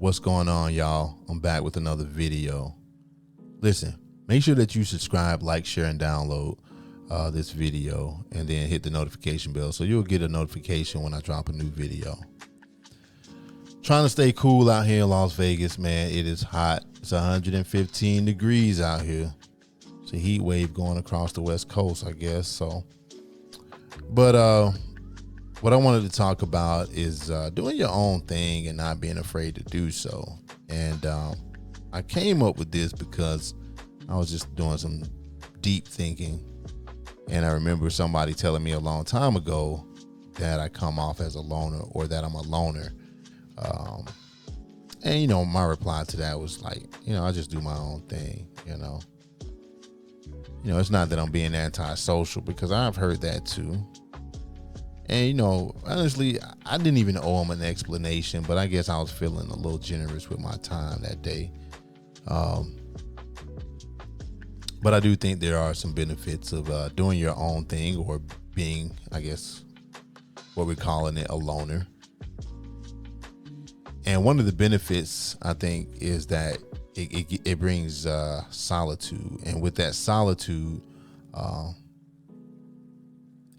What's going on, y'all? I'm back with another video. Listen, make sure that you subscribe, like, share, and download this video, and then hit the notification bell so you'll get a notification when I drop a new video. Trying to stay cool out here in Las Vegas, man. It is hot. It's 115 degrees out here. It's a heat wave going across the West Coast, I guess. But what I wanted to talk about is doing your own thing and not being afraid to do so. And I came up with this because I was just doing some deep thinking. And I remember somebody telling me a long time ago that I come off as a loner, or that I'm a loner. And, my reply to that was like, I just do my own thing, It's not that I'm being antisocial, because I've heard that too. And, honestly, I didn't even owe him an explanation, but I guess I was feeling a little generous with my time that day. But I do think there are some benefits of doing your own thing, or being, I guess, what we're calling it, a loner. And one of the benefits, I think, is that it brings solitude. And with that solitude,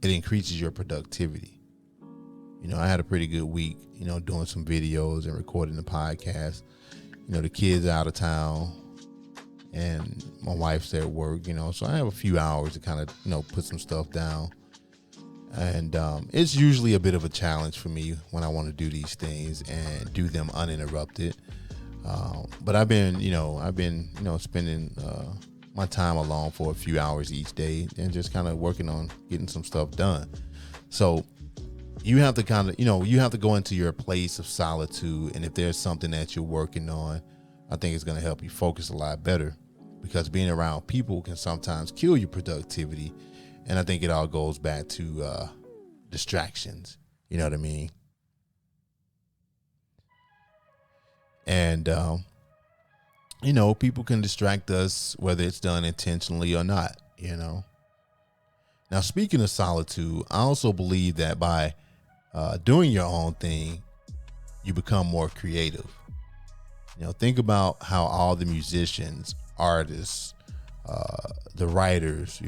it increases your productivity. I had a pretty good week, doing some videos and recording the podcast. The kids are out of town and my wife's at work, so I have a few hours to kind of, put some stuff down. And it's usually a bit of a challenge for me when I want to do these things and do them uninterrupted. But I've been spending my time alone for a few hours each day and just kind of working on getting some stuff done. So you have to you have to go into your place of solitude. And if there's something that you're working on, I think it's going to help you focus a lot better, because being around people can sometimes kill your productivity. And I think it all goes back to distractions. You know what I mean? And, people can distract us, whether it's done intentionally or not, Now, speaking of solitude, I also believe that by doing your own thing, you become more creative. Think about how all the musicians, artists, the writers,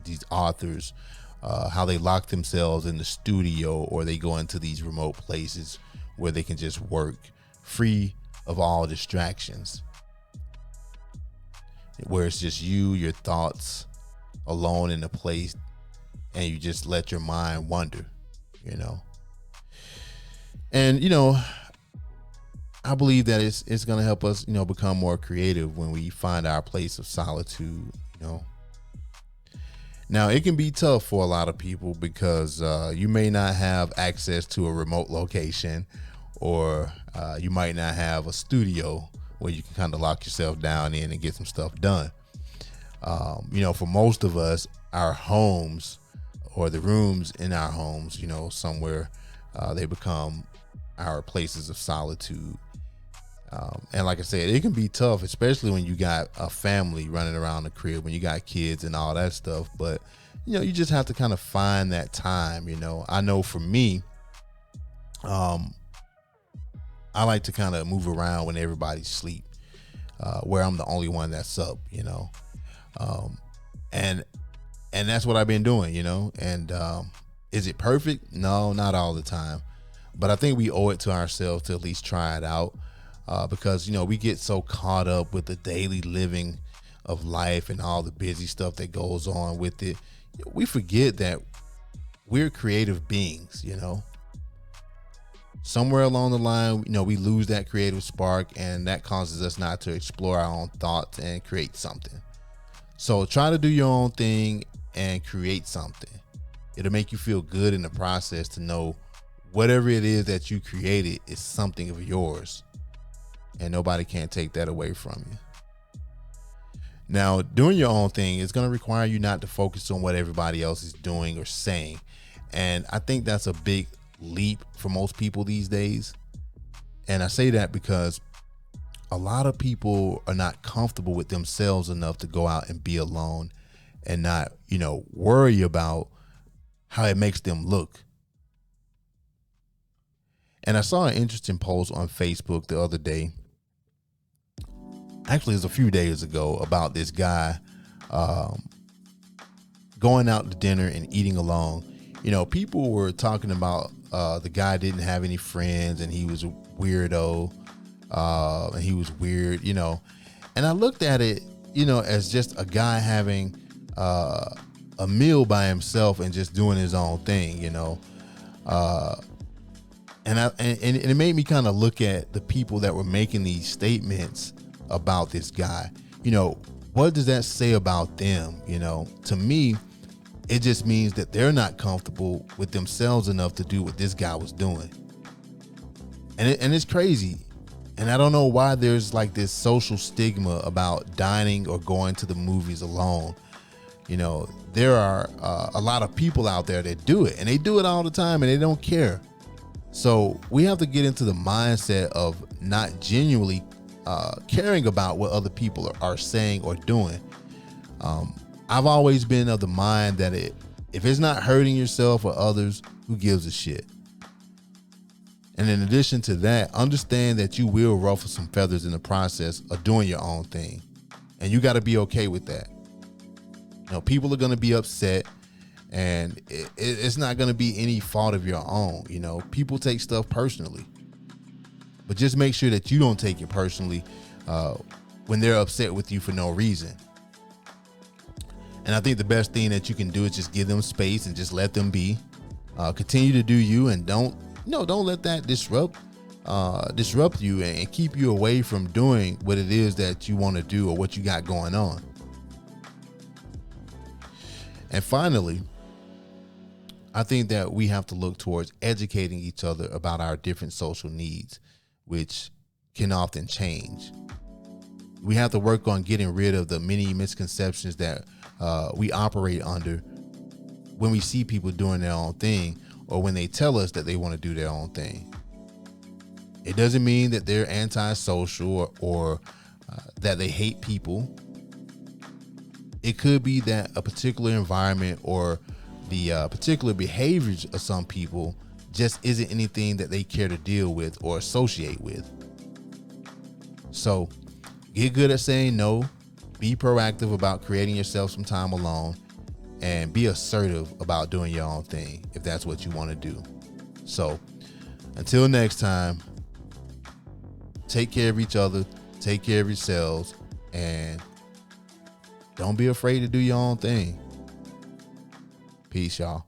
these authors, how they lock themselves in the studio, or they go into these remote places where they can just work free of all distractions, where it's just you, your thoughts, alone in a place, and you just let your mind wander, And, I believe that it's going to help us, become more creative when we find our place of solitude, Now, it can be tough for a lot of people, because you may not have access to a remote location, or you might not have a studio where you can kind of lock yourself down in and get some stuff done. For most of us, our homes, or the rooms in our homes, somewhere, they become our places of solitude. And like I said, it can be tough, especially when you got a family running around the crib, when you got kids and all that stuff. But, you just have to kind of find that time. I know for me, I like to kind of move around when everybody's asleep, where I'm the only one that's up, and that's what I've been doing, and is it perfect? No, not all the time. But I think we owe it to ourselves to at least try it out. Because, we get so caught up with the daily living of life and all the busy stuff that goes on with it. We forget that we're creative beings, Somewhere along the line, we lose that creative spark, and that causes us not to explore our own thoughts and create something. So try to do your own thing and create something. It'll make you feel good in the process to know whatever it is that you created is something of yours. And nobody can take that away from you. Now, doing your own thing is going to require you not to focus on what everybody else is doing or saying. And I think that's a big leap for most people these days. And I say that because a lot of people are not comfortable with themselves enough to go out and be alone and not, worry about how it makes them look. And I saw an interesting post on Facebook the other day. Actually, it was a few days ago, about this guy going out to dinner and eating alone. People were talking about the guy didn't have any friends and he was a weirdo, and he was weird, And I looked at it, as just a guy having a meal by himself and just doing his own thing, And it made me kind of look at the people that were making these statements about this guy. What does that say about them? To me, it just means that they're not comfortable with themselves enough to do what this guy was doing. And it's crazy. And I don't know why there's like this social stigma about dining or going to the movies alone. There are a lot of people out there that do it, and they do it all the time, and they don't care. So we have to get into the mindset of not genuinely caring about what other people are saying or doing. I've always been of the mind that if it's not hurting yourself or others, who gives a shit? And in addition to that, understand that you will ruffle some feathers in the process of doing your own thing. And you got to be okay with that. People are going to be upset, and it's not going to be any fault of your own. People take stuff personally, but just make sure that you don't take it personally when they're upset with you for no reason. And I think the best thing that you can do is just give them space and just let them be. Continue to do you, and don't let that disrupt you and keep you away from doing what it is that you want to do or what you got going on. And finally, I think that we have to look towards educating each other about our different social needs, which can often change. We have to work on getting rid of the many misconceptions that we operate under when we see people doing their own thing, or when they tell us that they want to do their own thing. It doesn't mean that they're antisocial or that they hate people. It could be that a particular environment or the particular behaviors of some people just isn't anything that they care to deal with or associate with. So get good at saying no, be proactive about creating yourself some time alone, and be assertive about doing your own thing if that's what you want to do. So until next time, take care of each other, take care of yourselves, and don't be afraid to do your own thing. Peace, y'all.